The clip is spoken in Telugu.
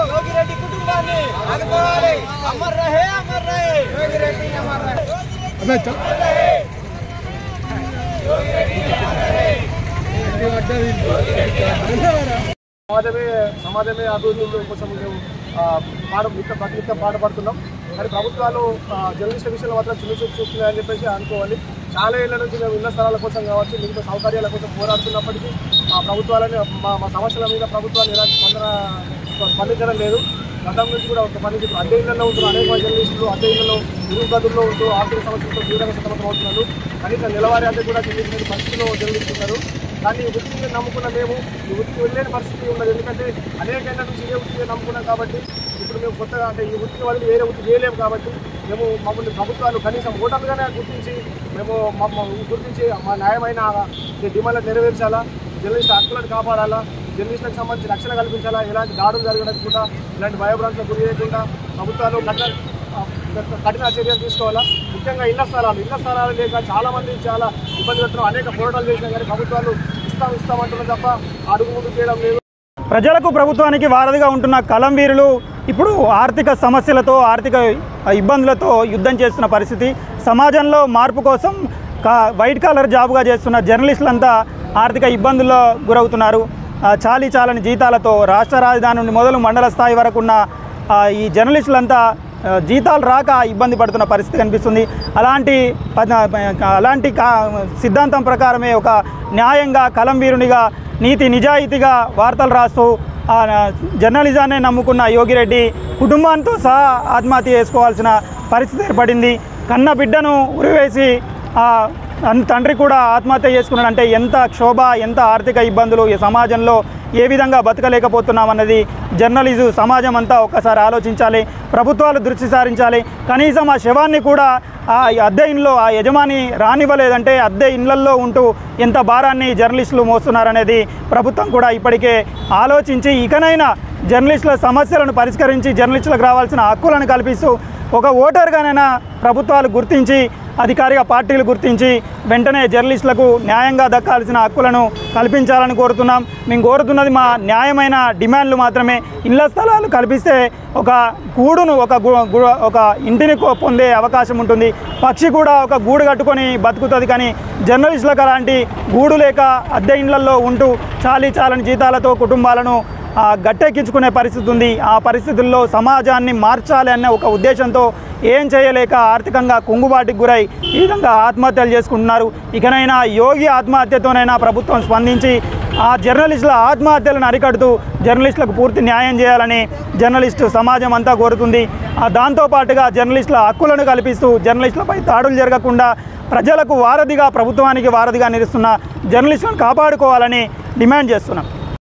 योगिरेड्डी कुटुंबाన్ని ఆదుకోవాలి. అమర్ రహే అమర్ రహే योगिरेड्डी అమర్ రహే సమాజమే అభివృద్ధి కోసం పాటుపడుతున్నాం. కానీ ప్రభుత్వాలు జర్నలిస్టుల విషయంలో మాత్రం చిన్నచూపు చూస్తున్నాయని చెప్పేసి అనుకోవాలి. చాలా ఏళ్ల నుంచి మేము ఇళ్ల స్థలాల కోసం కావచ్చు, మిగతా సౌకర్యాల కోసం పోరాడుతున్నప్పటికీ ప్రభుత్వాలని మా సమస్యల మీద ప్రభుత్వాలు ఎలాంటి స్పందించడం లేదు. గతం నుంచి కూడా ఒక పని అద్దె ఇళ్లలో ఉంటున్న అనేక జర్నలిస్టులు అద్దె ఇళ్లలో ఇరుగు గదుల్లో ఉంటూ ఆర్థిక సమస్యలతో తీవ్రంగా సతమతమవుతున్నారు. కనీసం నెలవారీ అద్దె కూడా చెల్లించలేని పరిస్థితిలో జర్నలిస్తున్నారు. కానీ ఈ వృత్తిని నమ్ముకున్న మేము ఈ వృత్తికి వెళ్ళలేని పరిస్థితి ఉన్నది. ఎందుకంటే అనేక ఏళ్ళ నుంచి ఇదే వృత్తిని నమ్ముకున్నాం కాబట్టి ఇప్పుడు మేము కొత్తగా అంటే ఈ వృత్తిని వదిలి వేరే వృత్తి చేయలేము. కాబట్టి మేము మమ్మల్ని ప్రభుత్వాలు కనీసం ఓటర్లుగానే గుర్తించి గుర్తించి మా న్యాయమైన డిమాండ్లను నెరవేర్చాలా, జర్నలిస్టు హక్కులను కాపాడాలా, జర్నలిస్టులకు సంబంధించి రక్షణ కల్పించాలా, ఎలాంటి దాడులు జరగకుండా ఇలాంటి భయభ్రాంతులకు గురి చేయకుండా ప్రభుత్వాలు కఠిన చర్యలు తీసుకోవాలా. ముఖ్యంగా ఇళ్ల స్థలాలు లేక చాలామంది చాలా ఇబ్బంది పెడుతున్నారు. అనేక పోరాటాలు చేసినా కానీ ప్రభుత్వాలు ఇస్తామంటున్నారు తప్ప అడుగు ముందు చేయడం లేదు. ప్రజలకు ప్రభుత్వానికి వారధిగా ఉంటున్న కలం వీరులు ఇప్పుడు ఆర్థిక సమస్యలతో ఆర్థిక ఇబ్బందులతో యుద్ధం చేస్తున్న పరిస్థితి. సమాజంలో మార్పు కోసం వైట్ కాలర్ జాబ్గా చేస్తున్న జర్నలిస్టులంతా ఆర్థిక ఇబ్బందుల్లో గురవుతున్నారు. చాలని జీతాలతో రాష్ట్ర రాజధాని నుండి మొదలు మండల స్థాయి వరకు ఉన్న ఈ జర్నలిస్టులంతా జీతాలు రాక ఇబ్బంది పడుతున్న పరిస్థితి కనిపిస్తుంది. అలాంటి సిద్ధాంతం ప్రకారమే ఒక న్యాయంగా కలం వీరునిగా నీతి నిజాయితీగా వార్తలు రాస్తూ జర్నలిజాన్ని నమ్ముకున్న యోగిరెడ్డి కుటుంబాంతో సహా ఆత్మహత్య చేసుకోవాల్సిన పరిస్థితి ఏర్పడింది. కన్న బిడ్డను ఉరివేసి తండ్రి కూడా ఆత్మహత్య చేసుకున్నాడంటే ఎంత క్షోభ, ఎంత ఆర్థిక ఇబ్బందులు ఈ సమాజంలో ఏ విధంగా బతకలేకపోతున్నామన్నది జర్నలిజం సమాజం అంతా ఒక్కసారి ఆలోచించాలి. ప్రభుత్వాలు దృష్టి సారించాలి. కనీసం ఆ శవాన్ని కూడా ఆ అద్దె ఇంట్లో ఆ యజమాని రానివ్వలేదంటే అద్దె ఇళ్లల్లో ఉంటూ ఎంత భారాన్ని జర్నలిస్టులు మోస్తున్నారనేది ప్రభుత్వం కూడా ఇప్పటికే ఆలోచించి ఇకనైనా జర్నలిస్టుల సమస్యలను పరిష్కరించి జర్నలిస్టులకు రావాల్సిన హక్కులను కల్పిస్తూ ఒక ఓటర్గానైనా ప్రభుత్వాలు గుర్తించి అధికారిక పార్టీలు గుర్తించి వెంటనే జర్నలిస్టులకు న్యాయంగా దక్కాల్సిన హక్కులను కల్పించాలని కోరుతున్నాం. మేము కోరుతున్నది మా న్యాయమైన డిమాండ్లు మాత్రమే. ఇళ్ల స్థలాలు కల్పిస్తే ఒక గూడును ఒక ఇంటిని పొందే అవకాశం ఉంటుంది. పక్షి కూడా ఒక గూడు కట్టుకొని బతుకుతుంది. కానీ జర్నలిస్టులకు అలాంటి గూడు లేక అద్దె ఇండ్లలో ఉంటూ చాలని జీతాలతో కుటుంబాలను గట్టెక్కించుకునే పరిస్థితి ఉంది. ఆ పరిస్థితుల్లో సమాజాన్ని మార్చాలి అనే ఒక ఉద్దేశంతో ఏం చేయలేక ఆర్థికంగా కుంగుబాటుకు గురై ఈ విధంగా ఆత్మహత్యలు చేసుకుంటున్నారు. ఇకనైనా యోగి ఆత్మహత్యతోనైనా ప్రభుత్వం స్పందించి ఆ జర్నలిస్టుల ఆత్మహత్యలను అరికడుతూ జర్నలిస్టులకు పూర్తి న్యాయం చేయాలని జర్నలిస్టు సమాజం అంతా కోరుతుంది. దాంతోపాటుగా జర్నలిస్టుల హక్కులను కల్పిస్తూ జర్నలిస్టులపై దాడులు జరగకుండా ప్రజలకు వారధిగా ప్రభుత్వానికి వారధిగా నిలుస్తున్న జర్నలిస్టులను కాపాడుకోవాలని డిమాండ్ చేస్తున్నాం.